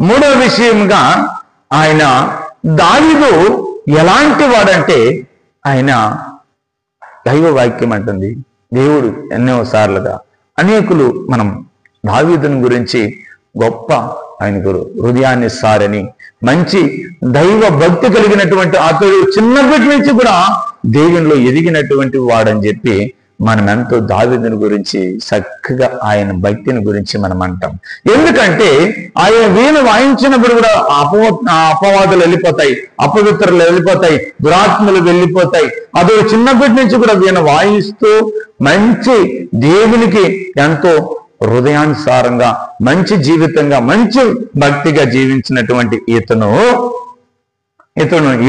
3వ విషయంగా ఆయన దావీదు ఎలాంటి వాడంటే ఆయన దైవ వాక్యం అంటుంది. దేవుడు ఎన్నో సార్లుగా అనేకులు మనం దావీదుని గురించి గొప్ప ఆయనకు హృదయాన్ని సారని, మంచి దైవ భక్తి కలిగినటువంటి అతడు చిన్నప్పటి నుంచి కూడా దేవునిలో ఎదిగినటువంటి వాడని చెప్పి మనం ఎంతో దావీదుని గురించి చక్కగా ఆయన భక్తిని గురించి మనం అంటాం. ఎందుకంటే ఆయన వీణ వాయించినప్పుడు కూడా అపవాదులు వెళ్ళిపోతాయి, అపవిత్రులు వెళ్ళిపోతాయి, దురాత్మలు వెళ్ళిపోతాయి. అతడు చిన్నప్పటి నుంచి కూడా వీణ వాయిస్తూ మంచి దేవునికి ఎంతో హృదయానుసారంగా మంచి జీవితంగా మంచి భక్తిగా జీవించినటువంటి ఇతను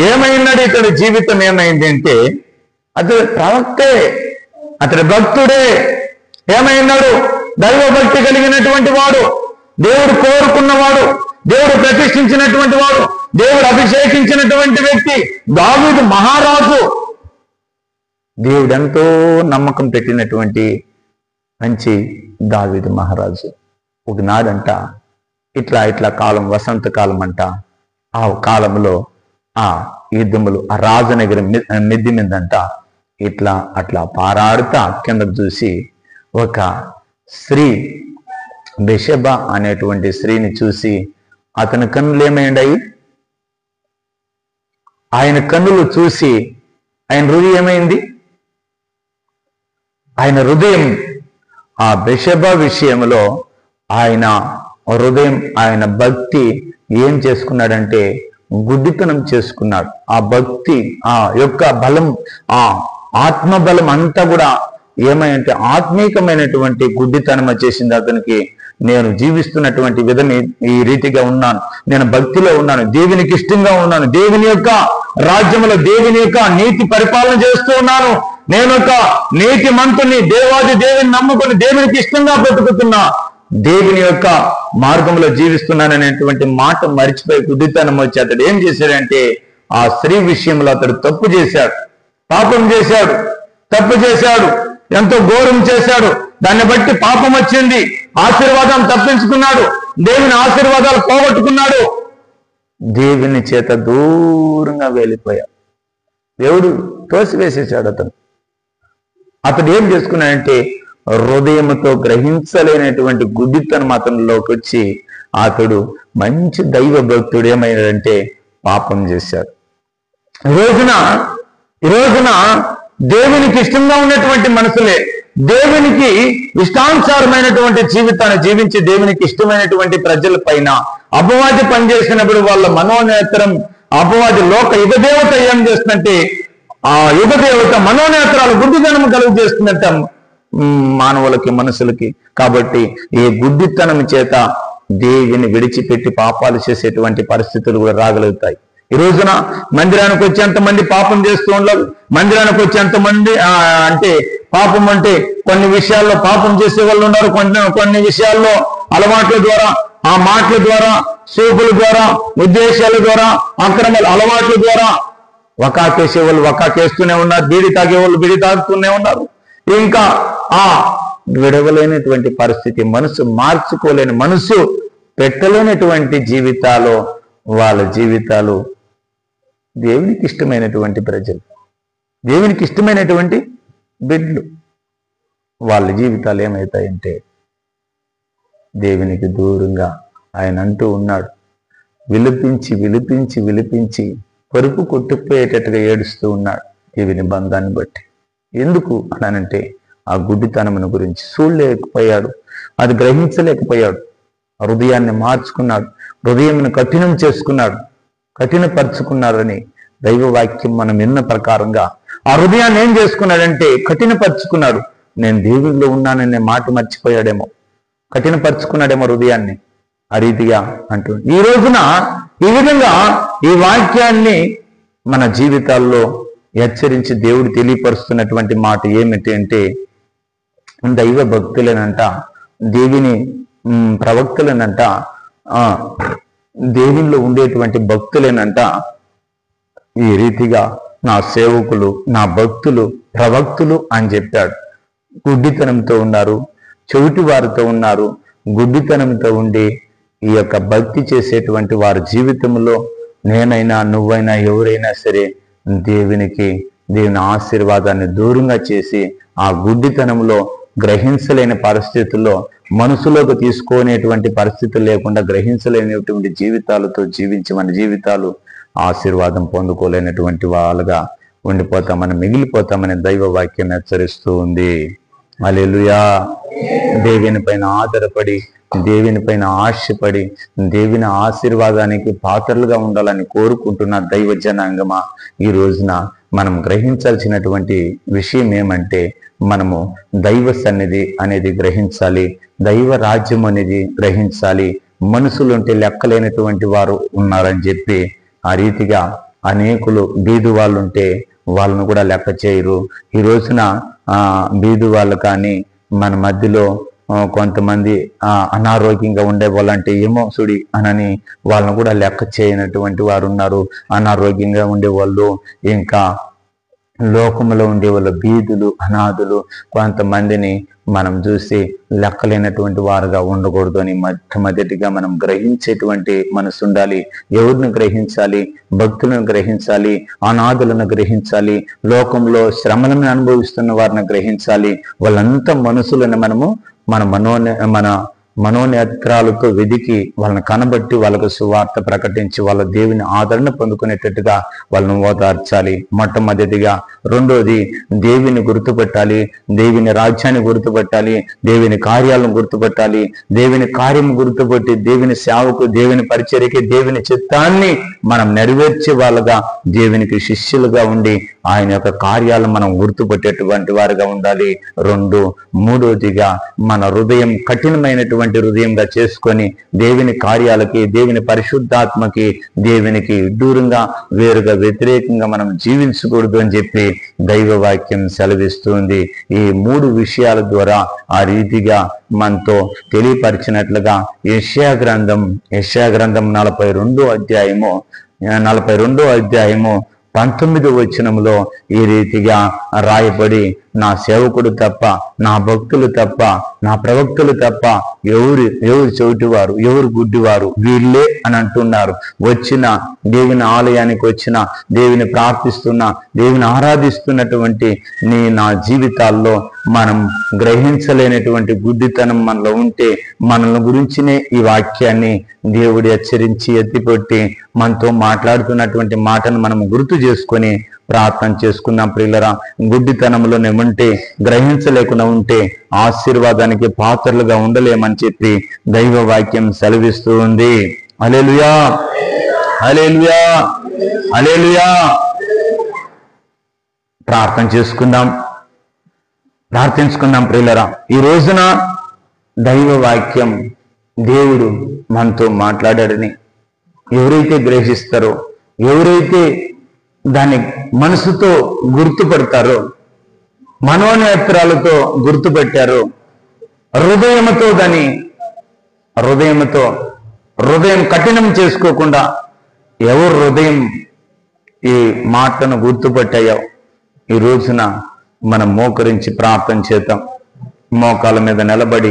ఏమైనాడు? ఇతడి జీవితం ఏమైంది అంటే అతడు ప్రవక్తే, అతడి భక్తుడే. ఏమైనాడు? దైవ భక్తి కలిగినటువంటి వాడు, దేవుడు కోరుకున్నవాడు, దేవుడు ప్రతిష్ఠించినటువంటి వాడు, దేవుడు అభిషేకించినటువంటి వ్యక్తి దావీదు మహారాజు. దేవుడు ఎంతో నమ్మకం పెట్టినటువంటి మంచి దావీదు మహారాజు. ఒకనాడంట ఇట్లా కాలం, వసంత కాలం అంట. ఆ కాలంలో ఆ యుద్ధములు ఆ రాజనగరి మిద్ది మీదంట అట్లా పారాడుతా కిందకు చూసి ఒక స్త్రీ బెషెబ అనేటువంటి స్త్రీని చూసి అతని కన్నులు ఏమైండాయి? ఆయన కన్నులు చూసి ఆయన హృదయం ఏమైంది? ఆయన హృదయం ఆ బెషెబ విషయంలో ఆయన హృదయం, ఆయన భక్తి ఏం చేసుకున్నాడంటే గుడ్డితనం చేసుకున్నాడు. ఆ భక్తి, ఆ యొక్క బలం, ఆ ఆత్మబలం అంతా కూడా ఏమంటే ఆత్మీకమైనటువంటి గుడ్డితనం వచ్చేసింది అతనికి. నేను జీవిస్తున్నటువంటి విధం ఈ రీతిగా ఉన్నాను, నేను భక్తిలో ఉన్నాను, దేవునికి ఇష్టంగా ఉన్నాను, దేవుని యొక్క రాజ్యంలో దేవుని యొక్క నీతి పరిపాలన చేస్తూ ఉన్నాను, నేను ఒక నీతి మంతుని, దేవాది దేవుని నమ్ముకొని దేవునికి ఇష్టంగా బ్రతుకుతున్నా, దేవుని యొక్క మార్గంలో జీవిస్తున్నాననేటువంటి మాట మరిచిపోయి గుడ్డితనం వచ్చి అతడు ఏం చేశాడంటే ఆ స్త్రీ విషయంలో అతడు తప్పు చేశాడు, పాపం చేశాడు, తప్పు చేశాడు, ఎంతో ఘోరం చేశాడు. దాన్ని బట్టి పాపం వచ్చింది, ఆశీర్వాదం తప్పించుకున్నాడు, దేవుని ఆశీర్వాదాలు పోగొట్టుకున్నాడు, దేవుని చేత దూరంగా వెళ్ళిపోయాడు. దేవుడు తోసివేసేశాడు అతడు ఏం చేసుకున్నాడంటే హృదయంతో గ్రహించలేనటువంటి గుడ్డితనం అతనిలోకి వచ్చి అతడు మంచి దైవ భక్తుడు ఏమైనాడంటే పాపం చేశాడు. ఈ రోజున దేవునికి ఇష్టంగా ఉన్నటువంటి మనసులే దేవునికి ఇష్టానుసారమైనటువంటి జీవితాన్ని జీవించి దేవునికి ఇష్టమైనటువంటి ప్రజల పైన అపవాది పనిచేసినప్పుడు వాళ్ళ మనోనేత్రం, అపవాది లోక యుగదేవత ఏం చేస్తుందంటే ఆ యుగదేవత మనోనేత్రాలు గుడ్డితనం కలుగు చేస్తుందంట మానవులకి, మనుషులకి. కాబట్టి ఈ గుడ్డితనం చేత దేవుని విడిచిపెట్టి పాపాలు చేసేటువంటి పరిస్థితులు కూడా రాగలుగుతాయి. ఈ రోజున మందిరానికి వచ్చేంతమంది పాపం చేస్తూ ఉండరు. మందిరానికి వచ్చేంతమంది అంటే పాపం అంటే కొన్ని విషయాల్లో పాపం చేసే వాళ్ళు ఉన్నారు, కొన్ని విషయాల్లో అలవాట్ల ద్వారా, ఆ మాటల ద్వారా, చూపుల ద్వారా, ఉద్దేశాల ద్వారా, అక్రమాల అలవాట్ల ద్వారా వకాకేసే వాళ్ళు వకాకేస్తూనే ఉన్నారు, బీడి తాగే వాళ్ళు బీడి తాగుతూనే ఉన్నారు. ఇంకా ఆ విడవలేనటువంటి పరిస్థితి, మనసు మార్చుకోలేని, మనసు పెట్టలేనటువంటి జీవితాలు, వాళ్ళ జీవితాలు దేవునికి ఇష్టమైనటువంటి ప్రజలు, దేవునికి ఇష్టమైనటువంటి బిడ్డలు, వాళ్ళ జీవితాలు ఏమవుతాయంటే దేవునికి దూరంగా. ఆయన అంటూ ఉన్నాడు, విలిపించి విలిపించి విలిపించి పరుపు కొట్టుకుపోయేటట్టుగా ఏడుస్తూ ఉన్నాడు దేవుని బంధాన్ని బట్టి. ఎందుకు అనంటే ఆ గుడ్డితనమును గురించి చూడలేకపోయాడు, అది గ్రహించలేకపోయాడు. హృదయాన్ని మార్చుకున్నాడు, హృదయంను కఠినం చేసుకున్నాడు, కఠినపరుచుకున్నారని దైవ వాక్యం మనం విన్న ప్రకారంగా ఆ హృదయాన్ని ఏం చేసుకున్నాడంటే కఠినపరుచుకున్నాడు. నేను దేవుడిలో ఉన్నాననే మాట మర్చిపోయాడేమో, కఠినపరుచుకున్నాడేమో హృదయాన్ని. ఆ రీతిగా అంటూ ఈ రోజున ఈ విధంగా ఈ వాక్యాన్ని మన జీవితాల్లో హెచ్చరించి దేవుడు తెలియపరుస్తున్నటువంటి మాట ఏమిటి అంటే, దైవ భక్తులనంట, దేవుని ప్రవక్తులనంట, దేవునిలో ఉండేటువంటి భక్తులేనంట ఈ రీతిగా నా సేవకులు, నా భక్తులు, ప్రవక్తులు అని చెప్పాడు. గుడ్డితనంతో ఉన్నారు, చెవిటి వారితో ఉన్నారు. గుడ్డితనంతో ఉండి ఈ యొక్క భక్తి చేసేటువంటి వారి జీవితంలో నేనైనా నువ్వైనా ఎవరైనా సరే దేవుని ఆశీర్వాదాన్ని దూరంగా చేసి ఆ గుడ్డితనంలో గ్రహించలేని పరిస్థితుల్లో, మనసులోకి తీసుకునేటువంటి పరిస్థితులు లేకుండా గ్రహించలేనటువంటి జీవితాలతో జీవించి మన జీవితాలు ఆశీర్వాదం పొందుకోలేనటువంటి వాళ్ళగా ఉండిపోతామని, మిగిలిపోతామని దైవ వాక్యం హెచ్చరిస్తూ ఉంది. హల్లెలూయా. దేవుని పైన ఆధారపడి, దేవుని పైన ఆశపడి, దేవుని ఆశీర్వాదానికి పాత్రలుగా ఉండాలని కోరుకుంటున్న దైవ జనాంగమా, ఈ రోజున మనం గ్రహించాల్సినటువంటి విషయం ఏమంటే, మనము దైవ సన్నిధి అనేది గ్రహించాలి, దైవ రాజ్యం అనేది గ్రహించాలి. మనుషులుంటే లెక్కలేనటువంటి వారు ఉన్నారని చెప్పి ఆ రీతిగా అనేకులు బీదు వాళ్ళు ఉంటే వాళ్ళను కూడా లెక్క చేయరు. ఈ రోజున బీదు వాళ్ళు కానీ మన మధ్యలో కొంతమంది అనారోగ్యంగా ఉండే వాళ్ళంటే ఏమో సుడి అనని వాళ్ళను కూడా లెక్క చేయనటువంటి వారు ఉన్నారు. అనారోగ్యంగా ఉండేవాళ్ళు, ఇంకా లోకంలో ఉండే వాళ్ళ బీదులు, అనాథులు, కొంతమందిని మనం చూసి లెక్కలేనటువంటి వారుగా ఉండకూడదు అని మొట్టమొదటిగా మనం గ్రహించేటువంటి మనసు ఉండాలి. ఎవరిని గ్రహించాలి? భక్తులను గ్రహించాలి, అనాథులను గ్రహించాలి, లోకంలో శ్రమలను అనుభవిస్తున్న వారిని గ్రహించాలి. వాళ్ళంతా మనసులను మనము మన మనోనేత్రాలతో వెదికి వాళ్ళని కనబట్టి వాళ్ళకు సువార్త ప్రకటించి వాళ్ళ దేవుని ఆదరణ పొందుకునేటట్టుగా వాళ్ళను ఓదార్చాలి మొట్టమొదటిగా. రెండోది, దేవుని గుర్తుపెట్టాలి, దేవుని రాజ్యాన్ని గుర్తుపెట్టాలి, దేవుని కార్యాలను గుర్తుపెట్టాలి. దేవుని కార్యం గుర్తుపెట్టి దేవుని సేవకు, దేవుని పరిచర్యకి, దేవుని చిత్తాన్ని మనం నెరవేర్చే వాళ్ళగా, దేవునికి శిష్యులుగా ఉండి ఆయన యొక్క కార్యాలను మనం గుర్తుపెట్టేటువంటి వారుగా ఉండాలి. మూడోదిగా మన హృదయం కఠినమైనటువంటి హృదయంగా చేసుకొని దేవుని కార్యాలకి, దేవుని పరిశుద్ధాత్మకి, దేవునికి దూరంగా వేరుగా వ్యతిరేకంగా మనం జీవించకూడదు అని చెప్పి దైవ వాక్యం సెలవిస్తుంది. ఈ 3 విషయాల ద్వారా ఆ రీతిగా మనతో తెలియపరిచినట్లుగా యెషయా గ్రంథం 42వ అధ్యాయము 19వ వచనంలో ఈ రీతిగా రాయబడి, నా సేవకుడు తప్ప, నా భక్తులు తప్ప, నా ప్రవక్తులు తప్ప ఎవరు చెవిటివారు, ఎవరు గుడ్డివారు, వీళ్ళే అని అంటున్నారు. దేవుని ఆలయానికి వచ్చిన, దేవుని ప్రార్థిస్తున్న, దేవుని ఆరాధిస్తున్నటువంటి నా జీవితాల్లో మనం గ్రహించలేనటువంటి గుడ్డితనం మనలో ఉంటే, మనల్ని గురించినే ఈ వాక్యాన్ని దేవుడు హెచ్చరించి ఎత్తిపెట్టి మనతో మాట్లాడుతున్నటువంటి మాటను మనం గుర్తు చేసుకొని ప్రార్థన చేసుకుందాం. ప్రియులరా, గుడ్డితనంలోనే ఉంటే, గ్రహించలేకుండా ఉంటే ఆశీర్వాదానికి పాత్రలుగా ఉండలేమని చెప్పి దైవ వాక్యం సెలవిస్తూ ఉంది. హల్లెలూయా, హల్లెలూయా, హల్లెలూయా. ప్రార్థించుకుందాం ప్రియులరా. ఈ రోజున దైవ వాక్యం దేవుడు మనతో మాట్లాడాడని ఎవరైతే గ్రహిస్తారో, ఎవరైతే దాన్ని మనసుతో గుర్తుపడతారో, మనోనేత్రాలతో గుర్తుపెట్టారో, హృదయం కఠినం చేసుకోకుండా ఎవరు హృదయం ఈ మాటను గుర్తుపట్టాయో, ఈ రోజున మనం మోకరించి ప్రార్థన చేద్దాం. మోకాల మీద నిలబడి